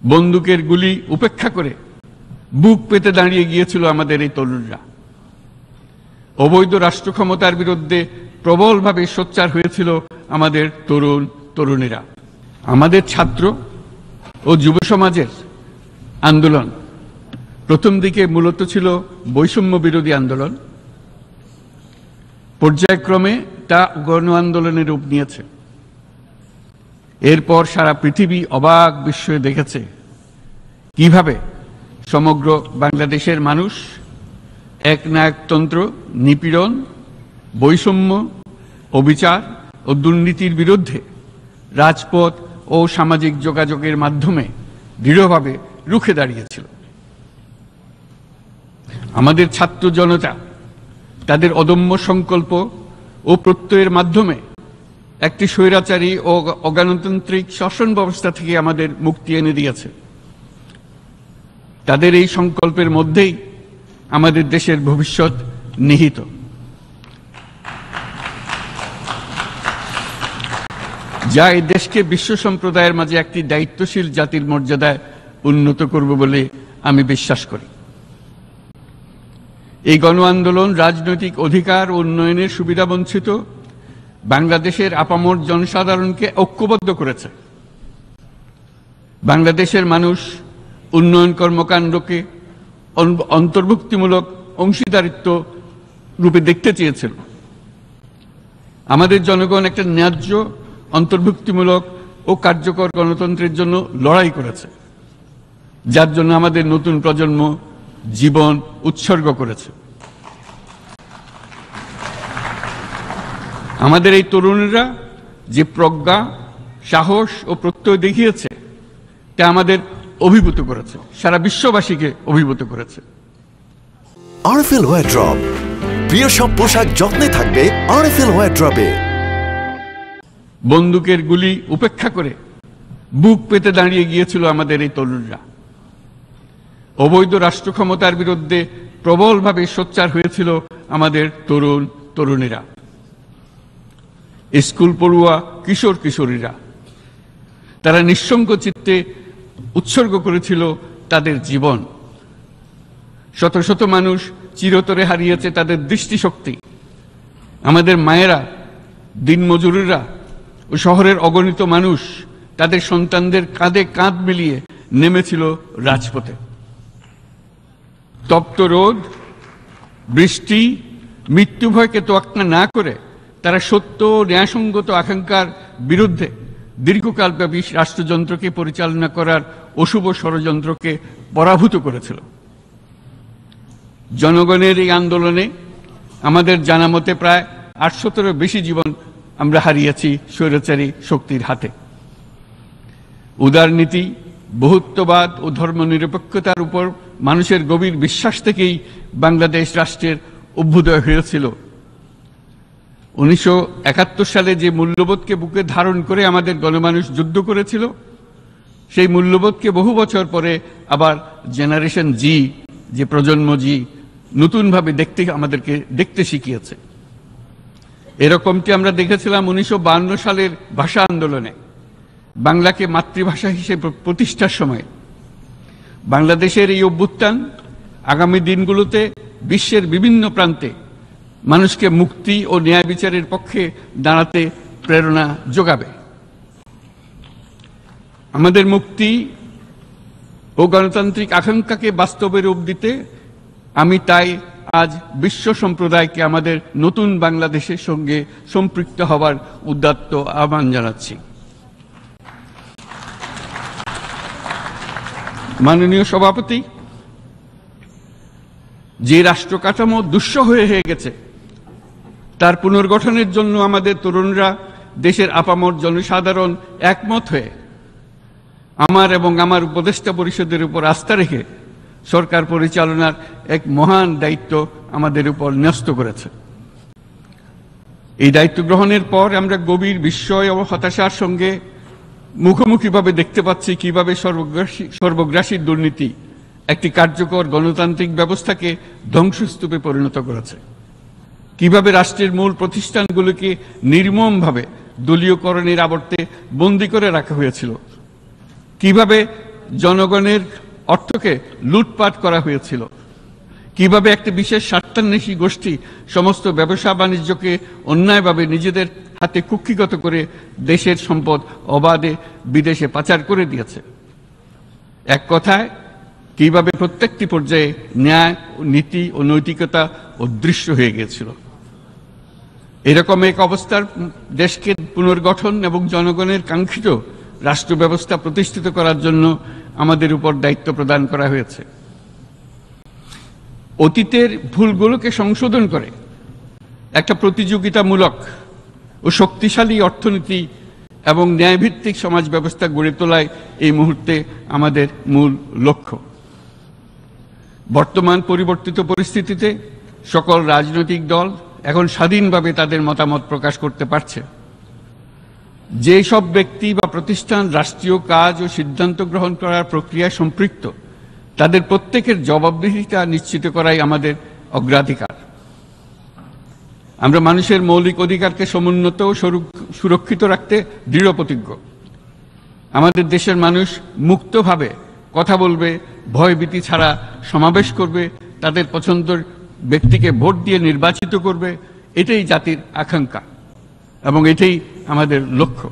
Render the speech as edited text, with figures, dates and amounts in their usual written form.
বন্দুকের গুলি উপেক্ষা করে বুক পেতে দাঁড়িয়ে গিয়েছিল আমাদের এই তরুণরা। অবৈধ রাষ্ট্র ক্ষমতার বিরুদ্ধে প্রবলভাবে সোচ্চার হয়েছিল আমাদের তরুণ তরুণীরা। আমাদের ছাত্র ও যুব সমাজের আন্দোলন প্রথম দিকে মূলত ছিল বৈষম্য বিরোধী আন্দোলন, পর্যায়ক্রমে তা গণ আন্দোলনের রূপ নিয়েছে। এরপর সারা পৃথিবী অবাক বিস্ময়ে দেখেছে কিভাবে সমগ্র বাংলাদেশের মানুষ একনায়কতন্ত্র, নিপীড়ন, বৈষম্য, অবিচার ও দুর্নীতির বিরুদ্ধে রাজপথ ও সামাজিক যোগাযোগের মাধ্যমে দৃঢ়ভাবে রুখে দাঁড়িয়েছিল। আমাদের ছাত্র জনতা তাদের অদম্য সংকল্প ও প্রত্যয়ের মাধ্যমে একটি স্বৈরাচারী ও অগণতান্ত্রিক শাসন ব্যবস্থা থেকে আমাদের মুক্তি এনে দিয়েছে। তাদের এই সংকল্পের মধ্যেই আমাদের দেশের ভবিষ্যৎ নিহিত। যা এই দেশকে বিশ্ব সম্প্রদায়ের মাঝে একটি দায়িত্বশীল জাতির মর্যাদায় উন্নত করবে বলে আমি বিশ্বাস করি। এই গণ আন্দোলন রাজনৈতিক অধিকার ও উন্নয়নের সুবিধা বঞ্চিত বাংলাদেশের আপামর জনসাধারণকে ঐক্যবদ্ধ করেছে। বাংলাদেশের মানুষ উন্নয়ন কর্মকাণ্ডকে অন্তর্ভুক্তিমূলক অংশীদারিত্ব রূপে দেখতে চেয়েছিল। আমাদের জনগণ একটা ন্যায্য, অন্তর্ভুক্তিমূলক ও কার্যকর গণতন্ত্রের জন্য লড়াই করেছে, যার জন্য আমাদের নতুন প্রজন্ম জীবন উৎসর্গ করেছে। আমাদের এই তরুণরা যে প্রজ্ঞা, সাহস ও প্রত্যয় দেখিয়েছে তা আমাদের অভিভূত করেছে, সারা বিশ্ববাসীকে অভিভূত করেছে। আরএফএল ওয়ারড্রপ, প্রিয় সব পোশাক যত্নে থাকবে আরএফএল ওয়ারড্রপে। বন্দুকের গুলি উপেক্ষা করে বুক পেতে দাঁড়িয়ে গিয়েছিল আমাদের এই তরুণরা। অবৈধ রাষ্ট্র ক্ষমতার বিরুদ্ধে প্রবলভাবে সোচ্চার হয়েছিল আমাদের তরুণ তরুণীরা। স্কুল পড়ুয়া কিশোর কিশোরীরা তারা নিঃসঙ্গ চিত্তে উৎসর্গ করেছিল তাদের জীবন। শত শত মানুষ চিরতরে হারিয়েছে তাদের দৃষ্টিশক্তি। আমাদের মায়েরা, দিনমজুরেরা ও শহরের অগণিত মানুষ তাদের সন্তানদের কাঁধে কাঁধ মিলিয়ে নেমেছিল রাজপথে। তপ্ত রোদ, বৃষ্টি, মৃত্যু ভয়কে তোয়াক্কা না করে তারা সত্য ও ন্যায়সঙ্গত আকাঙ্ক্ষার বিরুদ্ধে দীর্ঘকালব্যাপী রাষ্ট্রযন্ত্রকে পরিচালনা করার অশুভ ষড়যন্ত্রকে পরাভূত করেছিল। জনগণের এই আন্দোলনে আমাদের জানা মতে প্রায় ৮০০-র বেশি জীবন আমরা হারিয়েছি স্বৈরাচারী শক্তির হাতে। উদারনীতি, বহুত্ববাদ ও ধর্মনিরপেক্ষতার উপর মানুষের গভীর বিশ্বাস থেকেই বাংলাদেশ রাষ্ট্রের অভ্যুদয় হয়েছিল। ১৯৭১ সালে যে মূল্যবোধকে বুকে ধারণ করে আমাদের গণমানুষ যুদ্ধ করেছিল, সেই মূল্যবোধকে বহু বছর পরে আবার জেনারেশন জি, যে প্রজন্ম জি, নতুনভাবে আমাদেরকে দেখতে শিখিয়েছে। এরকমটি আমরা দেখেছিলাম ১৯৫২ সালের ভাষা আন্দোলনে, বাংলাকে মাতৃভাষা হিসেবে প্রতিষ্ঠার সময়। বাংলাদেশের এই অভ্যুত্থান আগামী দিনগুলোতে বিশ্বের বিভিন্ন প্রান্তে মানুষকে মুক্তি ও ন্যায় বিচারের পক্ষে দাঁড়াতে প্রেরণা যোগাবে। আমাদের মুক্তি ও গণতান্ত্রিক আকাঙ্ক্ষাকে বাস্তবে রূপ দিতে আমি তাই আজ বিশ্ব সম্প্রদায়কে আমাদের নতুন বাংলাদেশের সঙ্গে সম্পৃক্ত হওয়ার উদাত্ত আহ্বান জানাচ্ছি। মাননীয় সভাপতি, যে রাষ্ট্র কাঠামো দুঃসহ হয়ে গেছে তার পুনর্গঠনের জন্য আমাদের তরুণরা, দেশের আপামর জনসাধারণ একমত হয়ে আমার এবং আমার উপদেষ্টা পরিষদের উপর আস্থা রেখে সরকার পরিচালনার এক মহান দায়িত্ব আমাদের উপর ন্যস্ত করেছে। এই দায়িত্ব গ্রহণের পর আমরা গভীর বিস্ময় ও হতাশার সঙ্গে মুখোমুখিভাবে দেখতে পাচ্ছি কিভাবে সর্বগ্রাসী দুর্নীতি একটি কার্যকর গণতান্ত্রিক ব্যবস্থাকে ধ্বংসস্তূপে পরিণত করেছে, কিভাবে রাষ্ট্রের মূল প্রতিষ্ঠানগুলোকে নির্মমভাবে দলীয়করণের আবর্তে বন্দী করে রাখা হয়েছিল, কিভাবে জনগণের অর্থকে লুটপাট করা হয়েছিল, কিভাবে একটি বিশেষ স্বার্থান্বেষী গোষ্ঠী সমস্ত ব্যবসা বাণিজ্যকে অন্যায়ভাবে নিজেদের হাতে কুক্ষিগত করে দেশের সম্পদ অবাধে বিদেশে পাচার করে দিয়েছে। এক কথায় কিভাবে প্রত্যেকটি পর্যায়ে ন্যায়, নীতি ও নৈতিকতা অদৃশ্য হয়ে গিয়েছিল। এরকম এক অবস্থার দেশকে পুনর্গঠন এবং জনগণের কাঙ্ক্ষিত রাষ্ট্র ব্যবস্থা প্রতিষ্ঠিত করার জন্য আমাদের উপর দায়িত্ব প্রদান করা হয়েছে। অতীতের ভুলগুলোকে সংশোধন করে একটা প্রতিযোগিতামূলক ও শক্তিশালী অর্থনীতি এবং ন্যায়ভিত্তিক সমাজ ব্যবস্থা গড়ে তোলায় এই মুহূর্তে আমাদের মূল লক্ষ্য। বর্তমান পরিবর্তিত পরিস্থিতিতে সকল রাজনৈতিক দল এখন স্বাধীনভাবে তাদের মতামত প্রকাশ করতে পারছে। যে সব ব্যক্তি বা প্রতিষ্ঠান রাষ্ট্রীয় কাজ ও সিদ্ধান্ত গ্রহণ করার প্রক্রিয়ায় সম্পৃক্ত, তাদের প্রত্যেকের জবাবদিহিতা নিশ্চিত করাই আমাদের অগ্রাধিকার। আমরা মানুষের মৌলিক অধিকারকে সমুন্নত ও সুরক্ষিত রাখতে দৃঢ় প্রতিজ্ঞ। আমাদের দেশের মানুষ মুক্তভাবে কথা বলবে, ভয়ভীতি ছাড়া সমাবেশ করবে, তাদের পছন্দের ব্যক্তিকে ভোট দিয়ে নির্বাচিত করবে। এটাই জাতির আকাঙ্ক্ষা এবং এটাই আমাদের লক্ষ্য।